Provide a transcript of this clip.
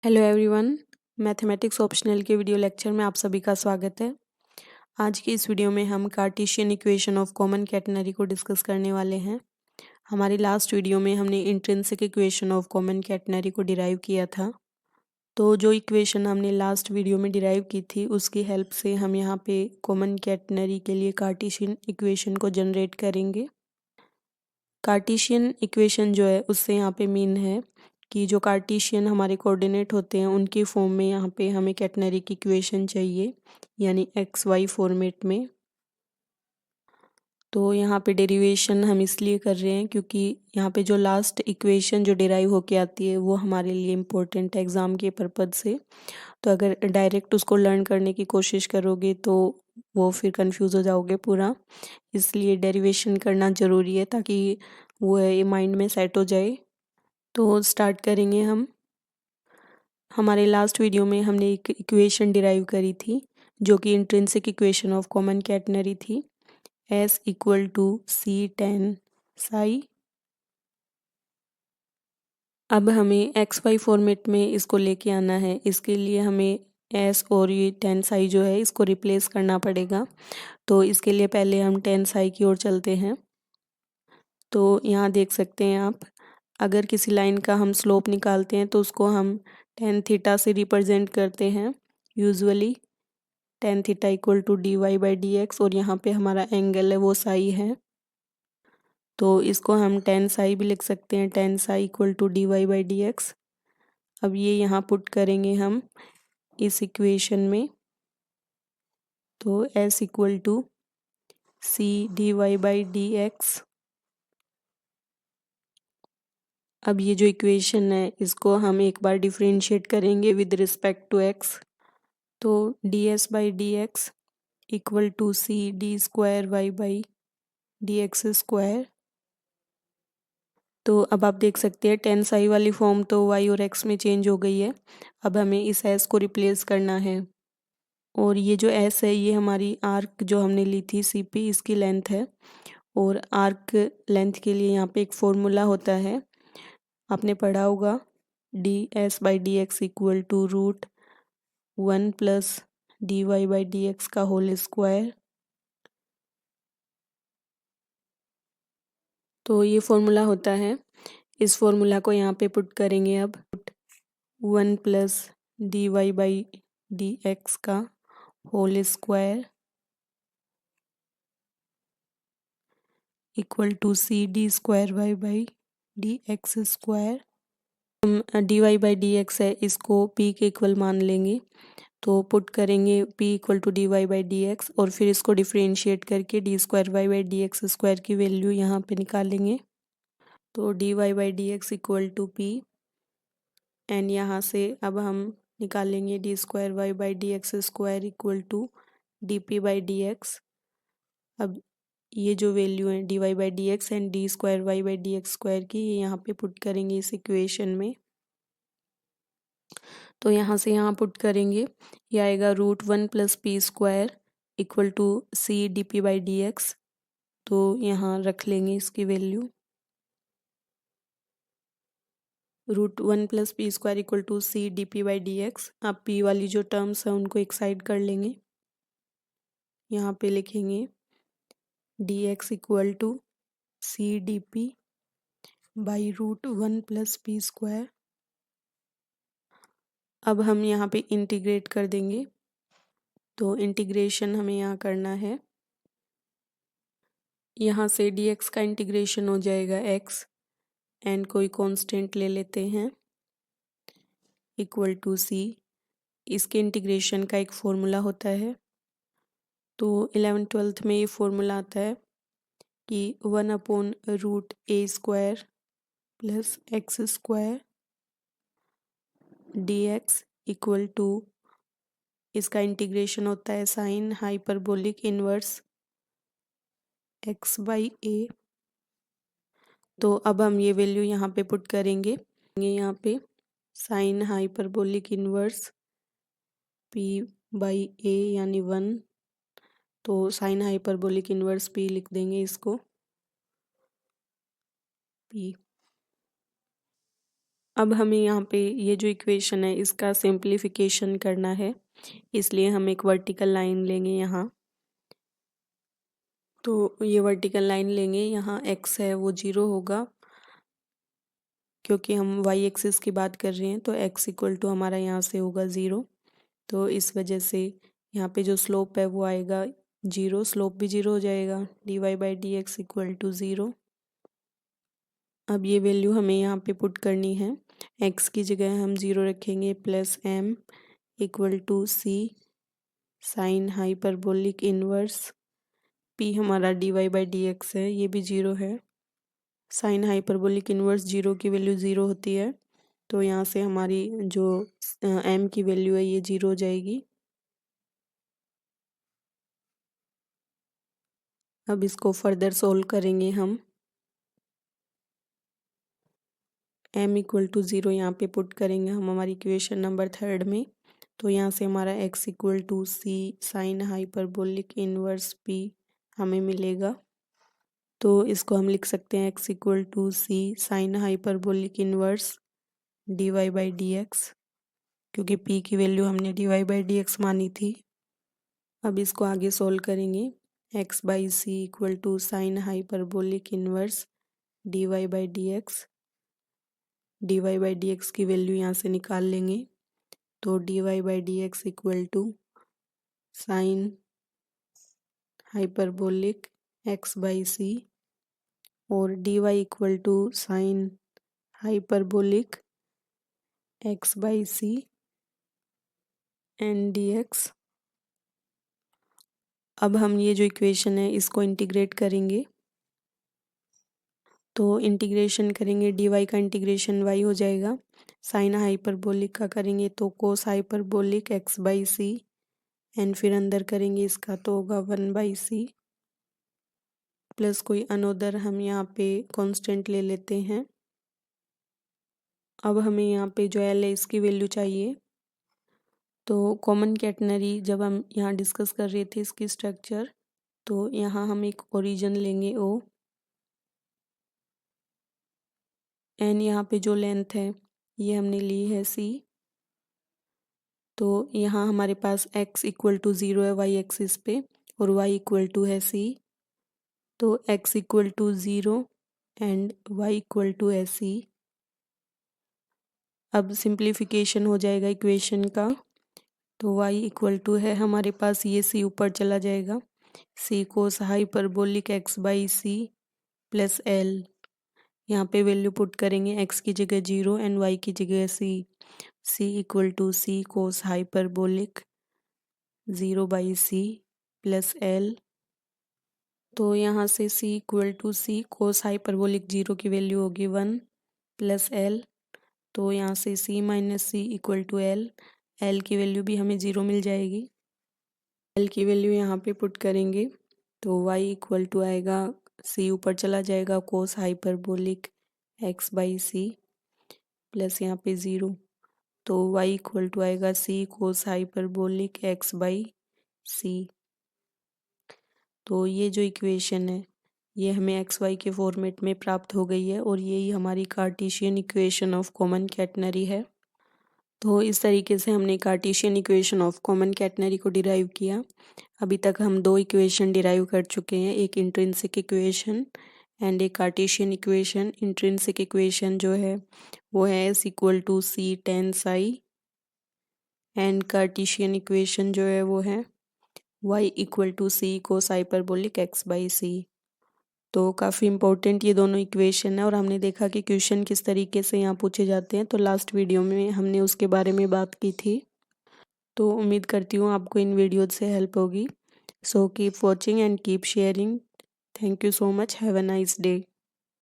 Hello everyone, mathematics optional के video lecture में आप सभी का स्वागत है। आज की इस वीडियो में हम Cartesian equation of common catenary को डिस्कस करने वाले हैं। हमारी लास्ट वीडियो में हमने intrinsic equation of common catenary को डिराइव किया था। तो जो इक्वेशन हमने लास्ट वीडियो में डिराइव की थी उसकी हेल्प से हम यहाँ पे कॉमन कैटेनरी के लिए कार्टेशियन इक्वेशन को जनरेट करेंगे। कार्टेशियन इक्वेशन जो है उससे यहाँ पे मीन है कि जो कार्टेशियन हमारे कोऑर्डिनेट होते हैं उनकी फॉर्म में यहाँ पे हमें कैटेनरी की इक्वेशन चाहिए, यानी एक्स वाई फॉर्मेट में। तो यहाँ पे डेरिवेशन हम इसलिए कर रहे हैं क्योंकि यहाँ पे जो लास्ट इक्वेशन जो डिराइव होके आती है वो हमारे लिए इम्पोर्टेंट है एग्ज़ाम के पर्पज़ से। तो अगर डायरेक्ट उसको लर्न करने की कोशिश करोगे तो वो फिर कंफ्यूज हो जाओगे पूरा, इसलिए डेरिवेशन करना ज़रूरी है ताकि वो ये माइंड में सेट हो जाए। तो स्टार्ट करेंगे हम। हमारे लास्ट वीडियो में हमने एक इक्वेशन डिराइव करी थी जो कि intrinsic equation of common catenary थी, S equal to c tan psi. अब हमें एक्स वाई फॉर्मेट में इसको लेके आना है। इसके लिए हमें S और ये टेन साई जो है इसको रिप्लेस करना पड़ेगा। तो इसके लिए पहले हम टेन साई की ओर चलते हैं। तो यहाँ देख सकते हैं आप, अगर किसी लाइन का हम स्लोप निकालते हैं तो उसको हम टेन थीटा से रिप्रेजेंट करते हैं usually. Tan theta equal to d Y by D x, और यहाँ पे हमारा एंगल है वो साई है, तो इसको हम टेन साई भी लिख सकते हैं। Tan psi equal to d Y by D x. अब ये यहाँ पुट करेंगे हम इस इक्वेशन में। तो s equal to C d Y by D x. अब ये जो इक्वेशन है इसको हम एक बार डिफरेंशिएट करेंगे विद रिस्पेक्ट टू एक्स। तो d s by D x equal to C D square Y by D x square. तो अब आप देख सकते हैं टेन साई वाली फॉर्म तो वाई और एक्स में चेंज हो गई है। अब हमें इस एस को रिप्लेस करना है, और ये जो एस है ये हमारी आर्क जो हमने ली थी सी पी, इसकी लेंथ है। और आर्क लेंथ के लिए यहाँ पे एक फॉर्मूला होता है, आपने पढ़ा होगा, d s by D x equal to root one plus D Y by D x का होल स्क्वायर। तो ये फॉर्मूला होता है, इस फॉर्मूला को यहाँ पे पुट करेंगे। अब one plus D Y by D x का whole square equal to C D square Y by D x square. हम D Y by D X है इसको पी के इक्वल मान लेंगे, तो पुट करेंगे p equal to d Y by D x, और फिर इसको डिफ्रेंशिएट करके d square Y by D x square की वैल्यू यहाँ पे निकालेंगे। तो d Y by D x equal to p, and यहाँ से अब हम निकालेंगे d square Y by D x square equal to d p by D x. अब ये जो वैल्यू है d Y by D x and d square Y by D x square की, ये यहाँ पे पुट करेंगे इस इक्वेशन में। तो यहाँ से यहाँ पुट करेंगे, ये आएगा root one plus p square equal to C d p by D x. तो यहाँ रख लेंगे इसकी वैल्यू, root one plus p square equal to C d p by D x. अब पी वाली जो टर्म्स हैं उनको एक साइड कर लेंगे, यहाँ पे लिखेंगे d x equal to C d p by root one plus p square. अब हम यहाँ पे इंटीग्रेट कर देंगे, तो इंटीग्रेशन हमें यहाँ करना है। यहाँ से डी एक्स का इंटीग्रेशन हो जाएगा एक्स, एंड कोई कांस्टेंट ले लेते हैं इक्वल टू सी। इसके इंटीग्रेशन का एक फॉर्मूला होता है, तो 11th-12th में ये फॉर्मूला आता है कि one upon root A square plus X square D x equal to, इसका इंटीग्रेशन होता है sine hyperbolic inverse X by A. तो अब हम ये वैल्यू यहाँ पे पुट करेंगे, यहाँ पे sine hyperbolic inverse P by A यानी वन। तो साइन हाइपरबोलिक इनवर्स पी लिख देंगे इसको, पी। अब हमें यहाँ पे ये जो इक्वेशन है इसका सिंप्लीफिकेशन करना है, इसलिए हम एक वर्टिकल लाइन लेंगे यहाँ। तो ये वर्टिकल लाइन लेंगे, यहाँ x है वो 0 होगा क्योंकि हम y एक्सिस की बात कर रहे हैं, तो x इक्वल टू हमारा यहाँ से होगा 0। तो इस वजह से यहाँ पे जो स्लोप है वो आएगा 0, स्लोप भी 0 हो जाएगा, dy/dx इक्वल टू 0। अब ये वैल्यू हमें यहाँ पे पुट करनी है, x की जगह हम 0 रखेंगे plus m equal to c sine hyperbolic inverse p हमारा dy/dx है, ये भी 0 है। साइन हाइपरबोलिक इनवर्स 0 की वैल्यू 0 होती है, तो यहाँ से हमारी जो m की वैल्यू है ये 0 हो जाएगी। अब इसको फर्दर सोल्व करेंगे हम, m इक्वल टू 0 यहाँ पे पुट करेंगे हम हमारी इक्वेशन नंबर 3 में। तो यहाँ से हमारा x equal to c sine hyperbolic inverse p हमें मिलेगा। तो इसको हम लिख सकते हैं x equal to c sine hyperbolic inverse dy/dx, क्योंकि p की वैल्यू हमने dy/dx मानी थी। अब इसको आगे सोल्व करेंगे, x/c equal to sine hyperbolic inverse dy/dx, dy/dx की वैल्यू यहाँ से निकाल लेंगे। तो dy/dx equal to sine hyperbolic x/c और dy equal to sine hyperbolic x/c and dx। अब हम ये जो इक्वेशन है इसको इंटीग्रेट करेंगे, तो इंटीग्रेशन करेंगे dy का इंटीग्रेशन y हो जाएगा, साइन हाइपरबोलिक का करेंगे तो कोस हाइपरबोलिक x/c एंड फिर अंदर करेंगे इसका तो होगा 1/c प्लस कोई अनोदर हम यहाँ पे कांस्टेंट ले लेते हैं। अब हमें यहाँ पे जो l है इसकी वैल्यू चाहिए, तो कॉमन कैटनरी जब हम यहाँ डिस्कस कर रहे थे इसकी स्ट्रक्चर, तो यहाँ हम एक ओरिजिन लेंगे O एंड यहाँ पे जो लेंथ है ये हमने ली है c। तो यहाँ हमारे पास x इक्वल टू 0 है y एक्सिस पे और y इक्वल टू है c, तो x equal to 0 and y equal to है c। अब सिंप्लीफिकेशन हो जाएगा इक्वेशन का, तो y इक्वल टू है हमारे पास ये c ऊपर चला जाएगा, c cos hyperbolic x/c plus l, यहाँ पे वैल्यू पुट करेंगे x की जगह 0 एंड y की जगह c equal to c cos hyperbolic 0/c plus l। तो यहाँ से c equal to c cos hyperbolic 0 की वैल्यू होगी 1 प्लस l, तो यहाँ से c minus c equal to l की वैल्यू भी हमें 0 मिल जाएगी। l की वैल्यू यहाँ पे पुट करेंगे तो y इक्वल टू आएगा, c ऊपर चला जाएगा कोस हाइपरबोलिक x/c प्लस यहाँ पे 0, तो y इक्वल टू आएगा c कोस हाइपरबोलिक x/c। तो ये जो इक्वेशन है ये हमें xy के फॉर्मेट में प्राप्त हो गई है और यही हमारी Cartesian equation of common catenary है। तो इस तरीके से हमने Cartesian equation of common catenary को डिराइव किया। अभी तक हम 2 इक्वेशन डिराइव कर चुके हैं, एक इंट्रिंसिक इक्वेशन एंड एक कार्टेशियन इक्वेशन। इंट्रिंसिक इक्वेशन जो है वो है s equal to c tan psi and cartesian equation जो है वो है y equal to c cos hyperbolic x/c। तो काफ़ी इम्पोर्टेंट ये दोनों इक्वेशन है और हमने देखा कि क्वेश्चन किस तरीके से यहाँ पूछे जाते हैं, तो लास्ट वीडियो में हमने उसके बारे में बात की थी। तो उम्मीद करती हूँ आपको इन वीडियोज़ से हेल्प होगी। So keep watching and keep sharing. Thank you so much. Have a nice day.